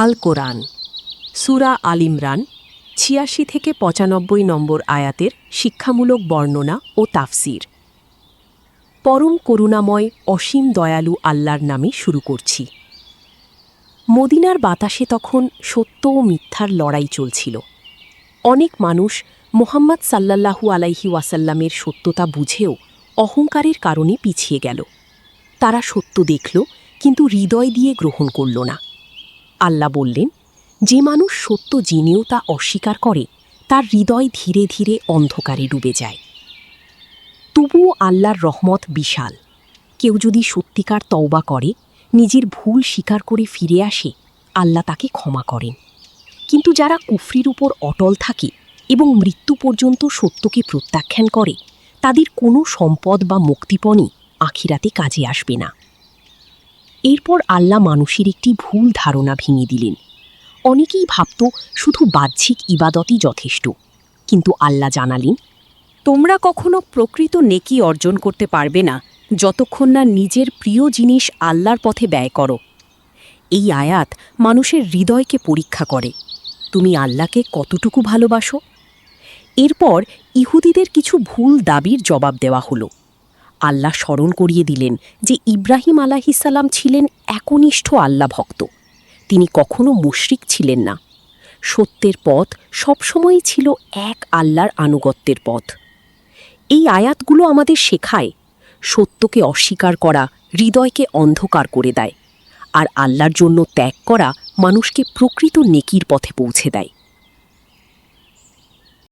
আল কোরআন সূরা আল ইমরান ৮৬ থেকে ৯৫ নম্বর আয়াতের শিক্ষামূলক বর্ণনা ও তাফসির। পরম করুণাময় অসীম দয়ালু আল্লাহর নামে শুরু করছি। মদিনার বাতাসে তখন সত্য ও মিথ্যার লড়াই চলছিল। অনেক মানুষ মুহাম্মদ সাল্লাল্লাহু আলাইহি ওয়াসাল্লামের সত্যতা বুঝেও অহংকারের কারণে পিছিয়ে গেল। তারা সত্য দেখল কিন্তু হৃদয় দিয়ে গ্রহণ করল না। আল্লাহ বললেন, যে মানুষ সত্য জেনেও তা অস্বীকার করে তার হৃদয় ধীরে ধীরে অন্ধকারে ডুবে যায়। তবুও আল্লাহর রহমত বিশাল। কেউ যদি সত্যিকার তওবা করে, নিজের ভুল স্বীকার করে ফিরে আসে, আল্লাহ তাকে ক্ষমা করেন। কিন্তু যারা কুফরির উপর অটল থাকে এবং মৃত্যু পর্যন্ত সত্যকে প্রত্যাখ্যান করে, তাদের কোনো সম্পদ বা মুক্তিপণই আখিরাতে কাজে আসবে না। এরপর আল্লাহ মানুষের একটি ভুল ধারণা ভেঙে দিলেন। অনেকেই ভাবত শুধু বাহ্যিক ইবাদতই যথেষ্ট, কিন্তু আল্লাহ জানালেন, তোমরা কখনো প্রকৃত নেকি অর্জন করতে পারবে না যতক্ষণ না নিজের প্রিয় জিনিস আল্লাহর পথে ব্যয় করো। এই আয়াত মানুষের হৃদয়কে পরীক্ষা করে, তুমি আল্লাহকে কতটুকু ভালোবাসো। এরপর ইহুদিদের কিছু ভুল দাবির জবাব দেওয়া হলো। আল্লাহ স্মরণ করিয়ে দিলেন যে ইব্রাহিম আলাইহিসসালাম ছিলেন একনিষ্ঠ আল্লাহ ভক্ত। তিনি কখনো মুশরিক ছিলেন না। সত্যের পথ সবসময়ই ছিল এক আল্লাহর আনুগত্যের পথ। এই আয়াতগুলো আমাদের শেখায়, সত্যকে অস্বীকার করা হৃদয়কে অন্ধকার করে দেয়, আর আল্লাহর জন্য ত্যাগ করা মানুষকে প্রকৃত নেকির পথে পৌঁছে দেয়।